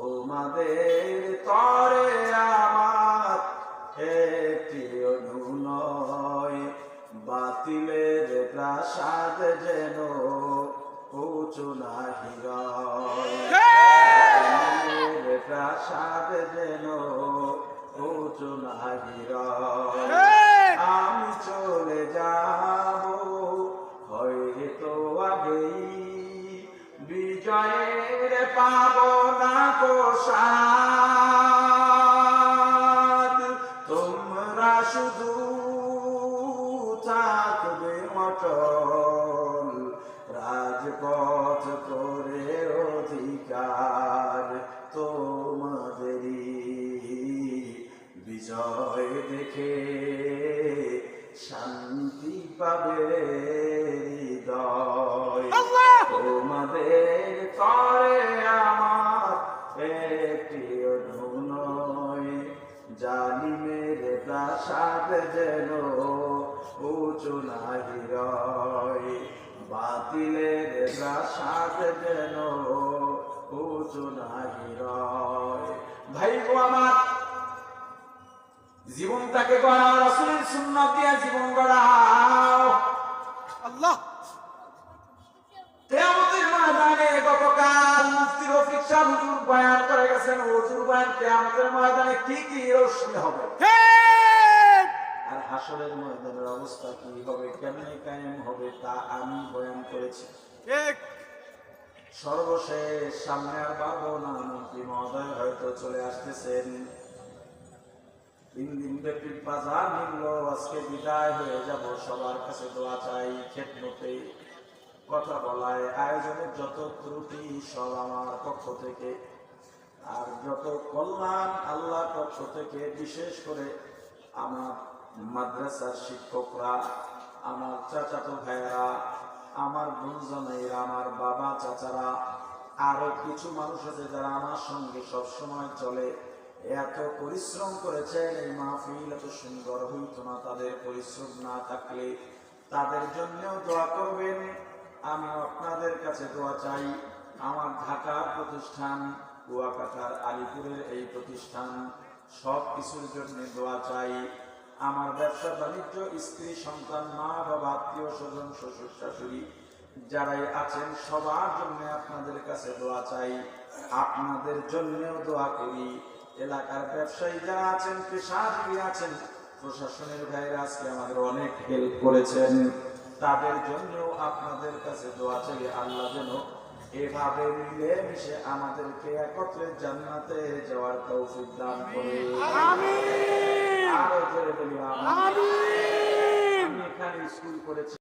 তোমাদের তরে আমার একটি অনুনয়, বাতিলের প্রাসাদ যেন উঁচু নাহি রয়, প্রাসাদ যেন উঁচু নাহি রয়। আমি চলে যাব হয়তো আগেই, বিজয়ের পাব না প্রসাদ, তোমরা শুধু থাকবে অটল, রাজপথ করে অধিকার তোমাদেরই, বিজয় দেখে শান্তি পাবে হৃদয়। তোমাদের তরে আমার একটি অনুনয়, জালিমের প্রাসাদ যেন উঁচু নাহি রয়, বাতিলের প্রাসাদ যেন উঁচু নাহি রয়। ভাই গো আমার, জীবনটাকে গড়াও, রাসূলের সুন্নাত দিয়ে জীবন গড়াও। আল্লাহ কিয়ামতের ময়দানে গতকাল মুফতি রফিক সাহেব হুজুর বয়ান করে গেছেন, হুজুর বয়ান কিয়ামতের ময়দানে কি কি রোশনি হবে, আর হাসরের ময়দানের অবস্থা কি হবে, কেমনে কায়েম হবে, তা আমি বয়ান করেছি। ঠিক সর্বশেষ সামনে আর পাবো না, মন্ত্রী মহোদয় হয়তো চলে আসতেছেন। 3 দিন ব্যাপী বাজার নিল, আজকে বিদায় হয়ে যাব। সবার কাছে দোয়া চাই, খেদমতে কথা বলায় আয়োজনের যত ত্রুটি সব আমার পক্ষ থেকে, আর যত কল্যাণ আল্লাহর পক্ষ থেকে, বিশেষ করে আমার মাদ্রাসার শিক্ষকরা, আমার চাচাতো ভাইয়েরা, আমার বোনজানাইরা, আমার বাবা চাচারা, আরো কিছু মানুষ আছে যারা আমার সঙ্গে সবসময় চলে, এত পরিশ্রম করেছেন। এই মাহফিল এত সুন্দর হইতো না তাদের পরিশ্রম না থাকলে। তাদের জন্যও দোয়া করবেন। আমি আপনাদের কাছে দোয়া চাই। আমার ঢাকার প্রতিষ্ঠান, কুয়াকাটার, আলিপুরের এই প্রতিষ্ঠান, সব কিছুর জন্য দোয়া চাই। আমার ব্যবসা বাণিজ্য, স্ত্রী সন্তান, মা বাবা, আত্মীয় স্বজন, শ্বশুর শাশুড়ি যারাই আছেন সবার জন্য আপনাদের কাছে দোয়া চাই। আপনাদের জন্যও দোয়া করি। এলাকার ব্যবসায়ী যারা আছেন, পেশাজীবী আছেন, প্রশাসনের ভাইরা আজকে আমাদের অনেক হেল্প করেছেন, তাদের জন্যও আপনাদের কাছে দোয়া চাই। আল্লাহ যেন এভাবে মিলেমিশে আমাদেরকে একত্রে জান্নাতে যাওয়ার তৌফিক দান করে। আমিন। আরো জোরে বলি আমিন। আমি এখানে স্কুল করেছি।